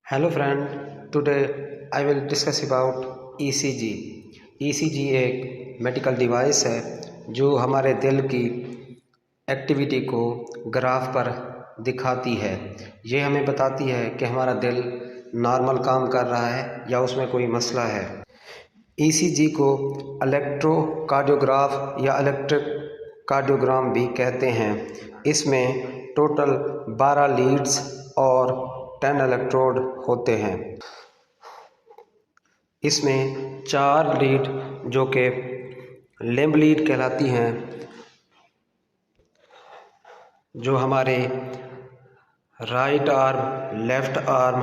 Hello friend, today I will discuss about ECG. ECG एक medical device है जो हमारे दिल की एक्टिविटी को ग्राफ पर दिखाती है। ये हमें बताती है कि हमारा दिल नॉर्मल काम कर रहा है या उसमें कोई मसला है। ईसीजी को इलेक्ट्रोकार्डियोग्राफ या इलेक्ट्रिक कार्डियोग्राम भी कहते हैं। इसमें टोटल 12 लीड्स और 10 इलेक्ट्रोड होते हैं। इसमें 4 लीड जो कि लिम्ब लीड कहलाती हैं, जो हमारे right arm, left arm,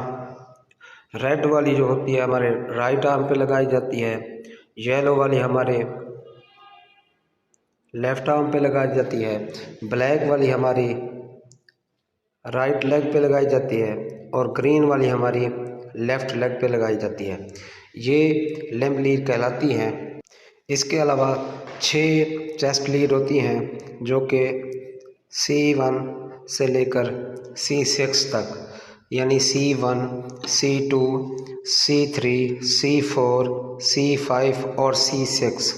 red वाली जो होती है हमारे राइट आर्म पे लगाई जाती है, येलो वाली हमारे लेफ्ट आर्म पे लगाई जाती है, ब्लैक वाली हमारी राइट लेग पे लगाई जाती है और ग्रीन वाली हमारी लेफ्ट लेग पे लगाई जाती है। ये लिम्ब लीड कहलाती हैं। इसके अलावा 6 चेस्ट लीड होती हैं जो कि C1 से लेकर C6 तक, यानी C1, C2, C3, C4, C5 और C6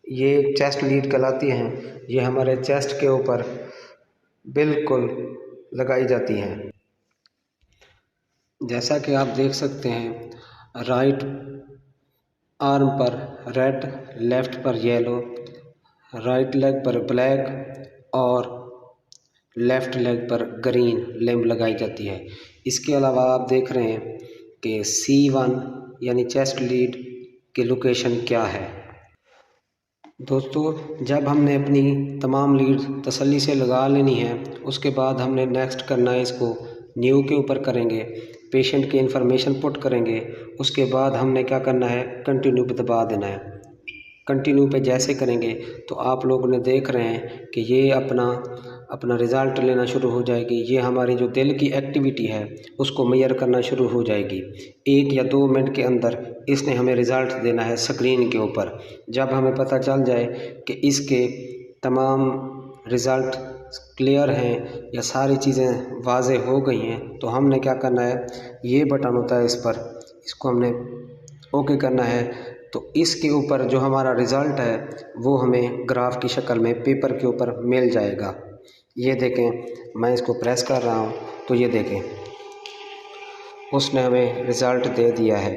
ये चेस्ट लीड कहलाती हैं। ये हमारे चेस्ट के ऊपर बिल्कुल लगाई जाती हैं। जैसा कि आप देख सकते हैं, राइट आर्म पर रेड, लेफ्ट पर येलो, राइट लेग पर ब्लैक और लेफ्ट लेग पर ग्रीन लिम्ब लगाई जाती है। इसके अलावा आप देख रहे हैं कि C1 यानी चेस्ट लीड की लोकेशन क्या है। दोस्तों, जब हमने अपनी तमाम लीड तसल्ली से लगा लेनी है, उसके बाद हमने नेक्स्ट करना है, इसको न्यू के ऊपर करेंगे, पेशेंट की इंफॉर्मेशन पुट करेंगे। उसके बाद हमने क्या करना है, कंटिन्यू पे दबा देना है। कंटिन्यू पे जैसे करेंगे तो आप लोगों ने देख रहे हैं कि ये अपना रिज़ल्ट लेना शुरू हो जाएगी। ये हमारी जो दिल की एक्टिविटी है उसको मेजर करना शुरू हो जाएगी। 1 या 2 मिनट के अंदर इसने हमें रिज़ल्ट देना है स्क्रीन के ऊपर। जब हमें पता चल जाए कि इसके तमाम रिज़ल्ट क्लियर हैं या सारी चीज़ें वाज़े हो गई हैं, तो हमने क्या करना है, ये बटन होता है इस पर, इसको हमने ओके करना है। तो इसके ऊपर जो हमारा रिज़ल्ट है वो हमें ग्राफ की शक्ल में पेपर के ऊपर मिल जाएगा। ये देखें, मैं इसको प्रेस कर रहा हूँ तो ये देखें, उसने हमें रिज़ल्ट दे दिया है।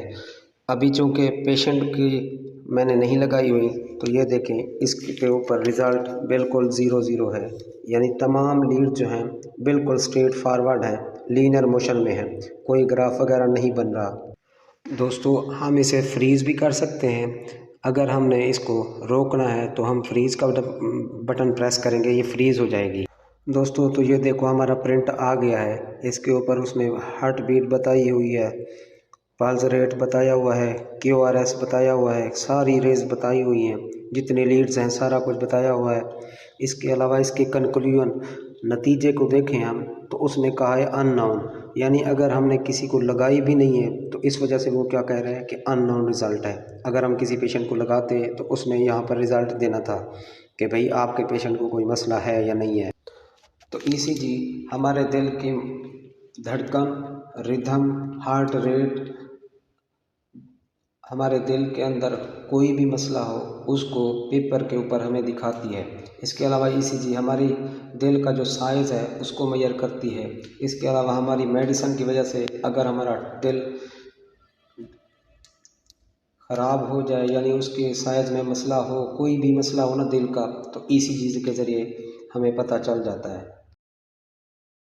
अभी चूँकि पेशेंट की मैंने नहीं लगाई हुई, तो ये देखें, इसके ऊपर रिज़ल्ट बिल्कुल 0 है, यानी तमाम लीड जो हैं बिल्कुल स्ट्रेट फॉरवर्ड है, लीनियर मोशन में है, कोई ग्राफ वगैरह नहीं बन रहा। दोस्तों, हम इसे फ्रीज़ भी कर सकते हैं। अगर हमने इसको रोकना है तो हम फ्रीज़ का बटन प्रेस करेंगे, ये फ्रीज़ हो जाएगी। दोस्तों, तो ये देखो हमारा प्रिंट आ गया है। इसके ऊपर उसने हार्ट बीट बताई हुई है, पल्स रेट बताया हुआ है, QRS बताया हुआ है, सारी रेज बताई हुई हैं, जितने लीड्स हैं सारा कुछ बताया हुआ है। इसके अलावा इसके कंक्लूजन नतीजे को देखें हम, तो उसने कहा है अननोन, यानी अगर हमने किसी को लगाई भी नहीं है तो इस वजह से वो क्या कह रहे हैं कि अननोन रिज़ल्ट है। अगर हम किसी पेशेंट को लगाते तो उसने यहाँ पर रिज़ल्ट देना था कि भाई आपके पेशेंट को कोई मसला है या नहीं है। तो ईसीजी हमारे दिल की धड़कन, रिदम, हार्ट रेट, हमारे दिल के अंदर कोई भी मसला हो उसको पेपर के ऊपर हमें दिखाती है। इसके अलावा ईसीजी हमारी दिल का जो साइज़ है उसको मेजर करती है। इसके अलावा हमारी मेडिसिन की वजह से अगर हमारा दिल ख़राब हो जाए, यानी उसके साइज़ में मसला हो, कोई भी मसला हो ना दिल का, तो ईसीजी के ज़रिए हमें पता चल जाता है।